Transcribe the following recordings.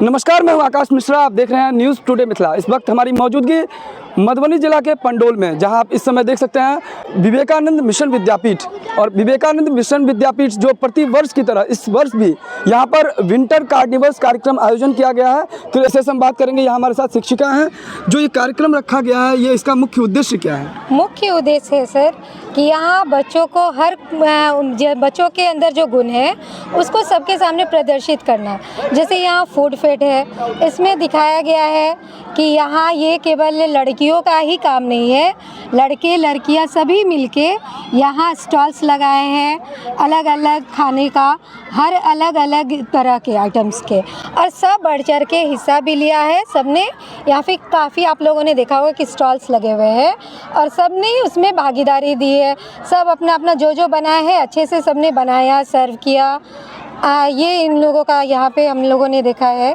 नमस्कार, मैं हूं आकाश मिश्रा। आप देख रहे हैं न्यूज़ टुडे मिथिला। इस वक्त हमारी मौजूदगी मधुबनी जिला के पंडोल में, जहां आप इस समय देख सकते हैं विवेकानंद मिशन विद्यापीठ। और विवेकानंद मिशन विद्यापीठ जो प्रति वर्ष की तरह इस वर्ष भी यहां पर विंटर कार्निवल्स कार्यक्रम आयोजन किया गया है। तो ऐसे हम बात करेंगे, यहाँ हमारे साथ शिक्षिका हैं। जो ये कार्यक्रम रखा गया है, ये इसका मुख्य उद्देश्य क्या है? मुख्य उद्देश्य है सर कि यहाँ बच्चों को बच्चों के अंदर जो गुण है उसको सबके सामने प्रदर्शित करना। जैसे यहाँ फूड फेट है, इसमें दिखाया गया है कि यहाँ ये केवल लड़कियों का ही काम नहीं है, लड़के लड़कियाँ सभी मिलके यहाँ स्टॉल्स लगाए हैं अलग अलग खाने का, हर अलग अलग तरह के आइटम्स के, और सब बढ़ चढ़ के हिस्सा भी लिया है सबने। यहाँ पे काफ़ी आप लोगों ने देखा होगा कि स्टॉल्स लगे हुए हैं और सबने उसमें भागीदारी दी है। सब अपना अपना जो बनाया है अच्छे से सबने बनाया, सर्व किया। ये इन लोगों का यहाँ पे हम लोगों ने देखा है,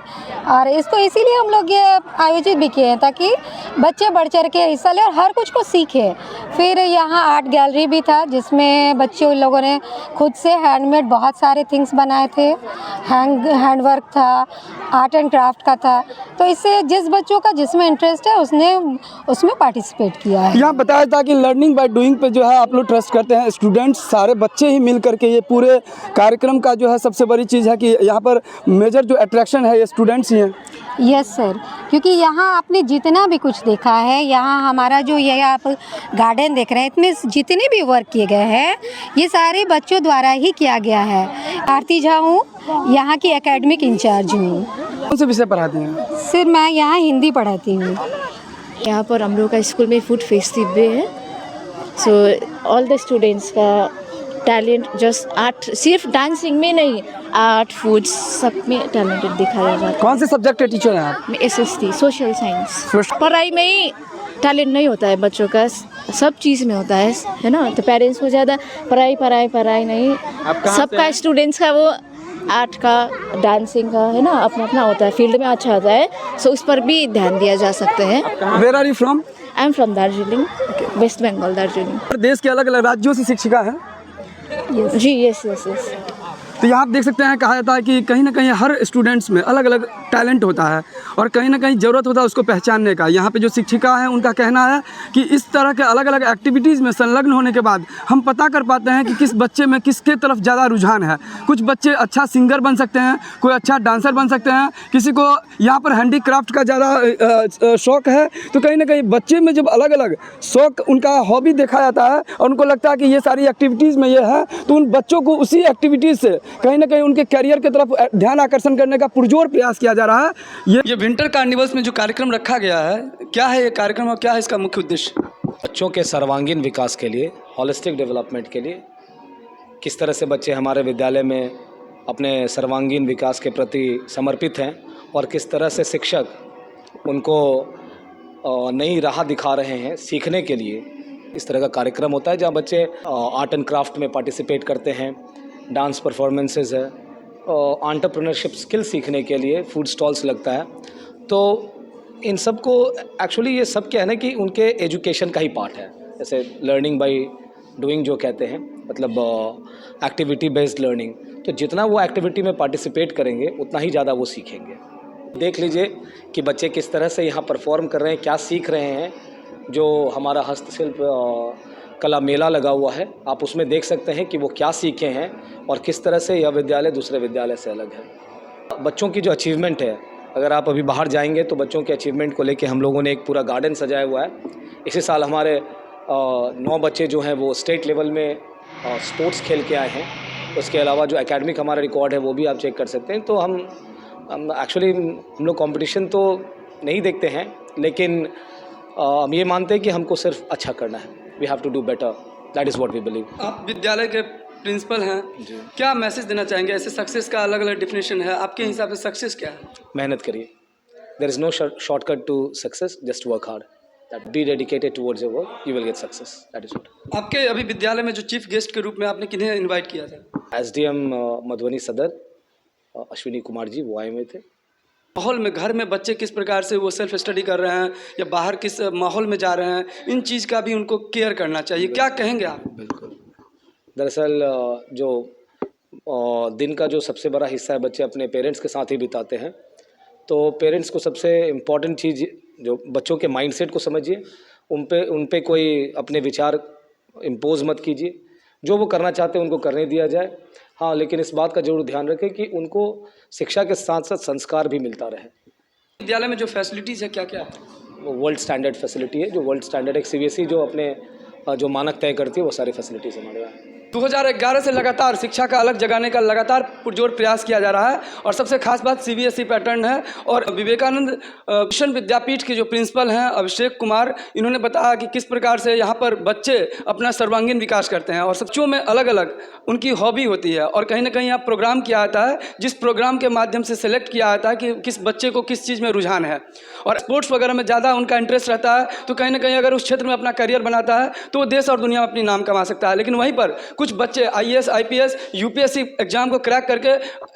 और इसको इसीलिए हम लोग ये आयोजित भी किए हैं ताकि बच्चे बढ़ चढ़ के हिस्सा लें और हर कुछ को सीखें। फिर यहाँ आर्ट गैलरी भी था जिसमें बच्चों लोगों ने खुद से हैंडमेड बहुत सारे थिंग्स बनाए थे, हैंडवर्क था, आर्ट एंड क्राफ्ट का था। तो इससे जिस बच्चों का जिसमें इंटरेस्ट है उसने उसमें पार्टिसिपेट किया है। यहाँ बताया था कि लर्निंग बाय डूइंग पे जो है आप लोग ट्रस्ट करते हैं। स्टूडेंट्स सारे बच्चे ही मिल करके ये पूरे कार्यक्रम का जो है सबसे बड़ी चीज़ है कि यहाँ पर मेजर जो अट्रैक्शन है ये स्टूडेंट्स ही हैं। यस सर, क्योंकि यहाँ आपने जितना भी कुछ देखा है, यहाँ हमारा जो ये आप गार्डन देख रहे हैं, इसमें जितने भी वर्क किए गए हैं ये सारे बच्चों द्वारा ही किया गया है। आरती झा हूँ, यहाँ की एकेडमिक इंचार्ज हूँ। कौन से विषय पढ़ाती हैं? सर मैं यहाँ हिंदी पढ़ाती हूँ। यहाँ पर हम लोग का स्कूल में फूड फेस्टिवल भी है। सो ऑल द स्टूडेंट्स का टैलेंट जस्ट आर्ट, सिर्फ डांसिंग में नहीं, आर्ट फूड सब में टैलेंटेड दिखाया जाता है। कौन से सब्जेक्ट के टीचर हैं आप? SST social science. पढ़ाई में ही टैलेंट नहीं होता है बच्चों का, सब चीज़ में होता है ना। तो पेरेंट्स को ज़्यादा पढ़ाई नहीं, सबका स्टूडेंट्स का वो आर्ट का, डांसिंग का है ना, अपना अपना होता है, फील्ड में अच्छा होता है। सो उस पर भी ध्यान दिया जा सकते हैं। Where are you from? I am from Darjeeling, West Bengal, Darjeeling. देश के अलग अलग राज्यों से शिक्षिका हैं जी, यस। तो यहाँ आप देख सकते हैं, कहा जाता है कि कहीं ना कहीं हर स्टूडेंट्स में अलग अलग टैलेंट होता है और कहीं ना कहीं ज़रूरत होता है उसको पहचानने का। यहाँ पे जो शिक्षिका है उनका कहना है कि इस तरह के अलग अलग एक्टिविटीज़ में संलग्न होने के बाद हम पता कर पाते हैं कि किस बच्चे में किसके तरफ ज़्यादा रुझान है। कुछ बच्चे अच्छा सिंगर बन सकते हैं, कोई अच्छा डांसर बन सकते हैं, किसी को यहाँ पर हैंडीक्राफ्ट का ज़्यादा शौक़ है। तो कहीं ना कहीं बच्चे में जब अलग अलग शौक़, उनका हॉबी देखा जाता है और उनको लगता है कि ये सारी एक्टिविटीज़ में ये है, तो उन बच्चों को उसी एक्टिविटीज़ से कहीं ना कहीं उनके करियर की तरफ ध्यान आकर्षण करने का पुरजोर प्रयास किया जा रहा है। ये विंटर कार्निवल्स में जो कार्यक्रम रखा गया है, क्या है ये कार्यक्रम और क्या है इसका मुख्य उद्देश्य? बच्चों के सर्वांगीण विकास के लिए, हॉलिस्टिक डेवलपमेंट के लिए, किस तरह से बच्चे हमारे विद्यालय में अपने सर्वांगीण विकास के प्रति समर्पित हैं और किस तरह से शिक्षक उनको नई राह दिखा रहे हैं सीखने के लिए। इस तरह का कार्यक्रम होता है जहाँ बच्चे आर्ट एंड क्राफ्ट में पार्टिसिपेट करते हैं, डांस परफॉर्मेंसेस है, एंटरप्रेन्योरशिप स्किल सीखने के लिए फूड स्टॉल्स लगता है। तो इन सब को एक्चुअली ये सब क्या है ना कि उनके एजुकेशन का ही पार्ट है। जैसे लर्निंग बाय डूइंग जो कहते हैं, मतलब एक्टिविटी बेस्ड लर्निंग। तो जितना वो एक्टिविटी में पार्टिसिपेट करेंगे उतना ही ज़्यादा वो सीखेंगे। देख लीजिए कि बच्चे किस तरह से यहाँ परफॉर्म कर रहे हैं, क्या सीख रहे हैं। जो हमारा हस्तशिल्प कला मेला लगा हुआ है, आप उसमें देख सकते हैं कि वो क्या सीखे हैं और किस तरह से यह विद्यालय दूसरे विद्यालय से अलग है। बच्चों की जो अचीवमेंट है, अगर आप अभी बाहर जाएंगे तो बच्चों के अचीवमेंट को लेके हम लोगों ने एक पूरा गार्डन सजाया हुआ है। इसी साल हमारे 9 बच्चे जो हैं वो स्टेट लेवल में स्पोर्ट्स खेल के आए हैं। उसके अलावा जो एकेडमिक हमारा रिकॉर्ड है वो भी आप चेक कर सकते हैं। तो हम एक्चुअली हम लोग कंपटीशन तो नहीं देखते हैं, लेकिन हम ये मानते हैं कि हमको सिर्फ अच्छा करना है। We have to do better. That is what we believe. आप विद्यालय के प्रिंसिपल हैं, क्या मैसेज देना चाहेंगे? ऐसे सक्सेस का अलग अलग डिफिनेशन है, आपके हिसाब से सक्सेस क्या है? मेहनत करिए। There is no shortcut to success. Just work hard. Be dedicated towards your work. You will get success. That is what. आपके अभी विद्यालय में जो चीफ गेस्ट के रूप में आपने किन्हें इनवाइट किया था? SDM मधुबनी सदर अश्विनी कुमार जी वो आए हुए थे। माहौल में घर में बच्चे किस प्रकार से वो सेल्फ स्टडी कर रहे हैं या बाहर किस माहौल में जा रहे हैं, इन चीज़ का भी उनको केयर करना चाहिए। क्या कहेंगे आप? बिल्कुल। दरअसल जो दिन का जो सबसे बड़ा हिस्सा है बच्चे अपने पेरेंट्स के साथ ही बिताते हैं। तो पेरेंट्स को सबसे इम्पॉर्टेंट चीज़ जो बच्चों के माइंडसेट को समझिए, उन पे कोई अपने विचार इम्पोज मत कीजिए, जो वो करना चाहते हैं उनको करने दिया जाए। हाँ, लेकिन इस बात का जरूर ध्यान रखें कि उनको शिक्षा के साथ साथ संस्कार भी मिलता रहे। विद्यालय में जो फैसिलिटीज़ है क्या क्या है? वो वर्ल्ड स्टैंडर्ड फैसिलिटी है, जो वर्ल्ड स्टैंडर्ड एक CBSE जो अपने जो मानक तय करती है वो सारी फैसिलिटीज़ हमारे यहाँ। 2011 से लगातार शिक्षा का अलग जगाने का लगातार पुरजोर प्रयास किया जा रहा है और सबसे खास बात CBSE पैटर्न है। और विवेकानंद मिशन विद्यापीठ के जो प्रिंसिपल हैं अभिषेक कुमार, इन्होंने बताया कि किस प्रकार से यहाँ पर बच्चे अपना सर्वांगीण विकास करते हैं और बच्चों में अलग अलग उनकी हॉबी होती है और कहीं ना कहीं यहाँ प्रोग्राम किया जाता है, जिस प्रोग्राम के माध्यम से सिलेक्ट किया जाता है कि किस बच्चे को किस चीज़ में रुझान है और स्पोर्ट्स वगैरह में ज़्यादा उनका इंटरेस्ट रहता है, तो कहीं ना कहीं अगर उस क्षेत्र में अपना करियर बनाता है तो वो देश और दुनिया में अपनी नाम कमा सकता है। लेकिन वहीं पर कुछ बच्चे IAS IPS UPSC एग्जाम को क्रैक करके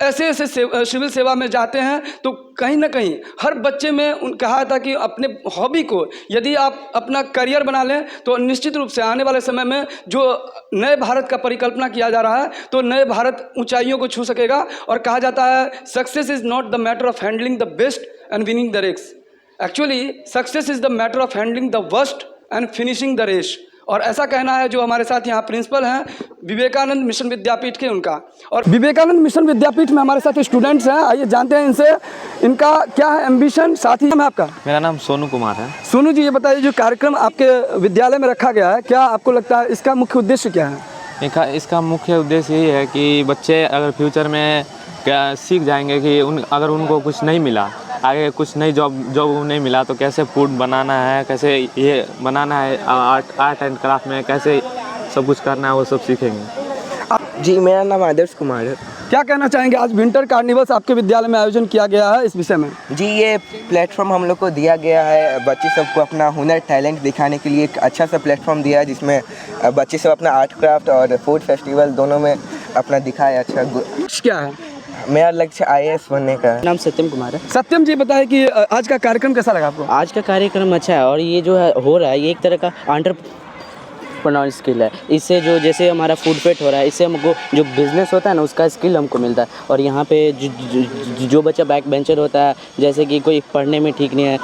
ऐसे सिविल सेवा में जाते हैं, तो कहीं ना कहीं हर बच्चे में कहा था कि अपने हॉबी को यदि आप अपना करियर बना लें तो निश्चित रूप से आने वाले समय में जो नए भारत का परिकल्पना किया जा रहा है तो नए भारत ऊंचाइयों को छू सकेगा। और कहा जाता है success is not the matter of handling the best and winning the race, actually success is the matter of handling the worst and finishing the race. और ऐसा कहना है जो हमारे साथ यहाँ प्रिंसिपल हैं विवेकानंद मिशन विद्यापीठ के उनका। और विवेकानंद मिशन विद्यापीठ में हमारे साथ स्टूडेंट्स हैं, आइए जानते हैं इनसे इनका क्या है एम्बिशन। साथ ही में आपका? मेरा नाम सोनू कुमार है। सोनू जी, ये बताइए जो कार्यक्रम आपके विद्यालय में रखा गया है, क्या आपको लगता है इसका मुख्य उद्देश्य क्या है? इसका मुख्य उद्देश्य यही है कि बच्चे अगर फ्यूचर में क्या सीख जाएंगे कि अगर उनको कुछ नहीं मिला, आगे कुछ नई जॉब नहीं मिला तो कैसे फूड बनाना है, कैसे ये बनाना है, आर्ट एंड क्राफ्ट में कैसे सब कुछ करना है, वो सब सीखेंगे। जी, मेरा नाम आदर्श कुमार है। क्या कहना चाहेंगे, आज विंटर कार्निवल्स आपके विद्यालय में आयोजन किया गया है, इस विषय में? जी, ये प्लेटफॉर्म हम लोग को दिया गया है बच्चे सबको अपना हुनर टैलेंट दिखाने के लिए। एक अच्छा सा प्लेटफॉर्म दिया है जिसमें बच्चे सब अपना आर्ट क्राफ्ट और फूड फेस्टिवल दोनों में अपना दिखाए। अच्छा, क्या है? मेरा लक्ष्य IAS बनने का है। नाम सत्यम कुमार है। सत्यम जी, बताएं कि आज का कार्यक्रम कैसा लगा आपको? आज का कार्यक्रम अच्छा है और ये जो है हो रहा है ये एक तरह का एंटरप्रेन्योर स्किल है। इससे जो जैसे हमारा फूड फेट हो रहा है, इससे हमको जो बिज़नेस होता है ना उसका स्किल हमको मिलता है। और यहाँ पे जो बच्चा बैक बेंचर होता है, जैसे कि कोई पढ़ने में ठीक नहीं है,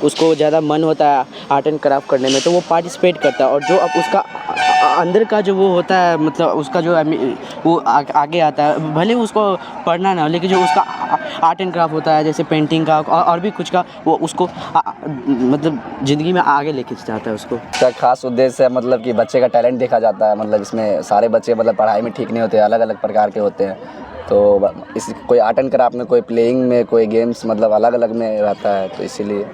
उसको ज़्यादा मन होता है आर्ट एंड क्राफ्ट करने में, तो वो पार्टिसिपेट करता है। और जो अब उसका अंदर का जो वो होता है, मतलब उसका जो वो आगे आता है, भले उसको पढ़ना ना हो, लेकिन जो उसका आर्ट एंड क्राफ्ट होता है जैसे पेंटिंग का और भी कुछ का, वो उसको मतलब ज़िंदगी में आगे लेके जाता है उसको। इसका खास उद्देश्य है मतलब कि बच्चे का टैलेंट देखा जाता है। मतलब इसमें सारे बच्चे मतलब पढ़ाई में ठीक नहीं होते, अलग अलग प्रकार के होते हैं, तो इस कोई आर्ट एंड क्राफ्ट में, कोई प्लेइंग में, कोई गेम्स मतलब अलग अलग में रहता है, तो इसीलिए